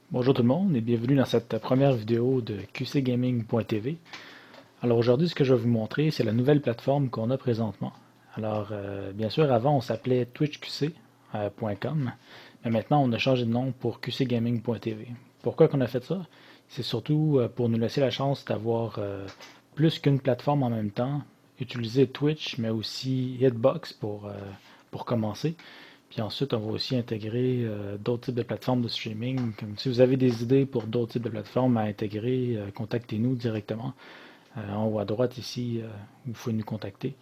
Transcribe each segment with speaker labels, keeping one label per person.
Speaker 1: Bonjour tout le monde et bienvenue dans cette première vidéo de QCgaming.tv. Alors aujourd'hui, ce que je vais vous montrer, c'est la nouvelle plateforme qu'on a présentement. Alors, bien sûr, avant, on s'appelait twitchqc.com, mais maintenant, on a changé de nom pour QCgaming.tv. Pourquoi qu'on a fait ça? C'est surtout pour nous laisser la chance d'avoir plus qu'une plateforme en même temps, utiliser Twitch, mais aussi Hitbox pour commencer. Puis ensuite, on va aussi intégrer d'autres types de plateformes de streaming. Comme si vous avez des idées pour d'autres types de plateformes à intégrer, contactez-nous directement. En haut à droite ici, vous pouvez nous contacter.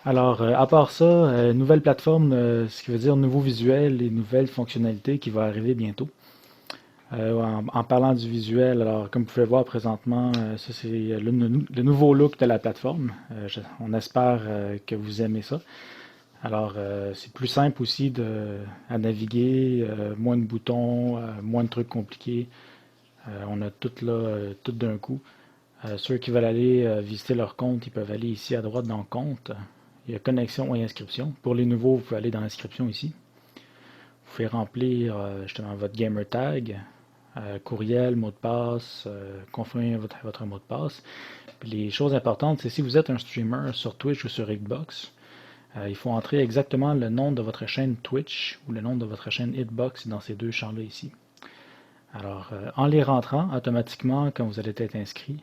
Speaker 1: Alors, à part ça, nouvelle plateforme, ce qui veut dire nouveau visuel et nouvelles fonctionnalités qui va arriver bientôt. En parlant du visuel, alors comme vous pouvez voir présentement, ça c'est le nouveau look de la plateforme. On espère que vous aimez ça. Alors, c'est plus simple aussi à naviguer, moins de boutons, moins de trucs compliqués. On a tout là, tout d'un coup. Ceux qui veulent aller visiter leur compte, ils peuvent aller ici à droite dans Compte. Il y a Connexion et Inscription. Pour les nouveaux, vous pouvez aller dans Inscription ici. Vous pouvez remplir justement votre gamer tag, courriel, mot de passe, confirmer votre mot de passe. Puis les choses importantes, c'est si vous êtes un streamer sur Twitch ou sur Xbox, il faut entrer exactement le nom de votre chaîne Twitch ou le nom de votre chaîne Hitbox dans ces deux champs-là ici. Alors, en les rentrant, automatiquement, quand vous allez être inscrit,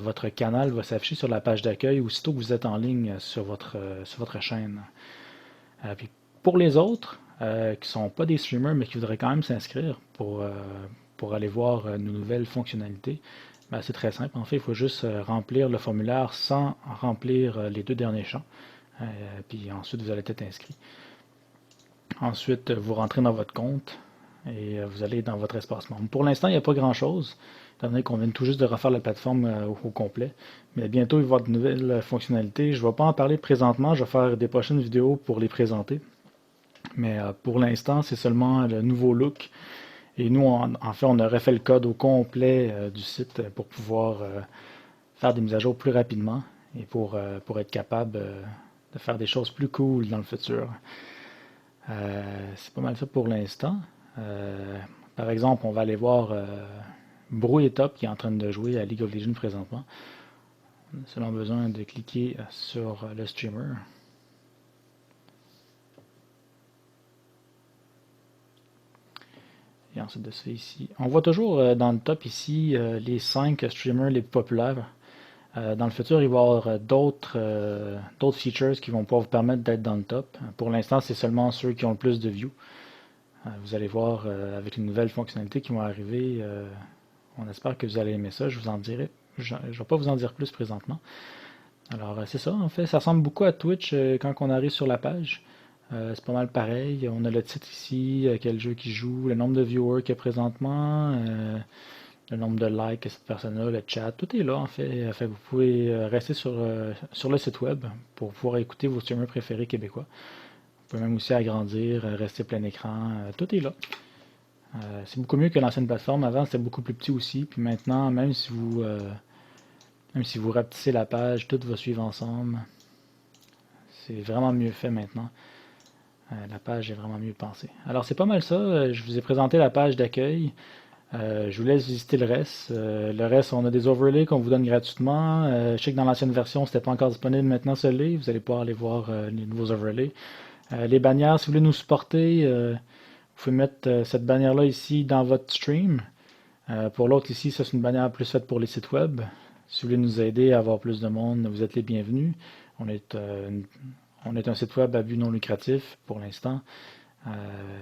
Speaker 1: votre canal va s'afficher sur la page d'accueil aussitôt que vous êtes en ligne sur votre chaîne. Puis pour les autres, qui ne sont pas des streamers, mais qui voudraient quand même s'inscrire pour aller voir nos nouvelles fonctionnalités, ben, c'est très simple. En fait, il faut juste remplir le formulaire sans remplir les deux derniers champs. Puis ensuite, vous allez être inscrit. Ensuite, vous rentrez dans votre compte et vous allez dans votre espace membre. Pour l'instant, il n'y a pas grand-chose, étant donné qu'on vient tout juste de refaire la plateforme au complet. Mais bientôt, il va y avoir de nouvelles fonctionnalités. Je ne vais pas en parler présentement, je vais faire des prochaines vidéos pour les présenter. Mais pour l'instant, c'est seulement le nouveau look. Et nous, en fait, on a refait le code au complet du site pour pouvoir faire des mises à jour plus rapidement et pour être capable de faire des choses plus cool dans le futur. C'est pas mal ça pour l'instant. Euh, Par exemple, on va aller voir Bro et Top qui est en train de jouer à League of Legends présentement. On a seulement besoin de cliquer sur le streamer. Et ensuite de ça ici. On voit toujours dans le top ici les 5 streamers les plus populaires. Dans le futur, il va y avoir d'autres features qui vont pouvoir vous permettre d'être dans le top. Pour l'instant, c'est seulement ceux qui ont le plus de views. Vous allez voir avec les nouvelles fonctionnalités qui vont arriver. On espère que vous allez aimer ça. Je vous en dirai. Je ne vais pas vous en dire plus présentement. Alors, c'est ça, en fait. Ça ressemble beaucoup à Twitch quand on arrive sur la page. C'est pas mal pareil. On a le titre ici, quel jeu qui joue, le nombre de viewers qu'il y a présentement, le nombre de likes que cette personne-là, le chat, tout est là en fait. Vous pouvez rester sur le site web pour pouvoir écouter vos streamers préférés québécois. Vous pouvez même aussi agrandir, rester plein écran, tout est là. C'est beaucoup mieux que l'ancienne plateforme. Avant, c'était beaucoup plus petit aussi. Puis maintenant, même si vous rapetissez la page, tout va suivre ensemble. C'est vraiment mieux fait maintenant. La page est vraiment mieux pensée. Alors, c'est pas mal ça. Je vous ai présenté la page d'accueil. Je vous laisse visiter le reste. Le reste, on a des overlays qu'on vous donne gratuitement. Je sais que dans l'ancienne version, c'était pas encore disponible. Maintenant, celui vous allez pouvoir aller voir les nouveaux overlays. Les bannières, si vous voulez nous supporter, vous pouvez mettre cette bannière-là ici dans votre stream. Pour l'autre ici, ça c'est une bannière plus faite pour les sites web. Si vous voulez nous aider à avoir plus de monde, vous êtes les bienvenus. On est, on est un site web à but non lucratif pour l'instant.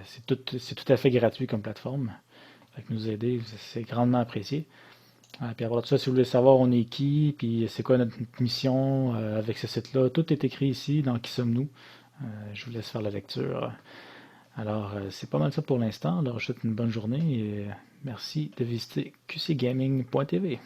Speaker 1: C'est tout à fait gratuit comme plateforme. Fait que nous aider, c'est grandement apprécié. Puis après ça, si vous voulez savoir on est qui, puis c'est quoi notre mission avec ce site-là, tout est écrit ici dans Qui sommes-nous. Je vous laisse faire la lecture. Alors, c'est pas mal ça pour l'instant. Alors, je vous souhaite une bonne journée et merci de visiter qcgaming.tv.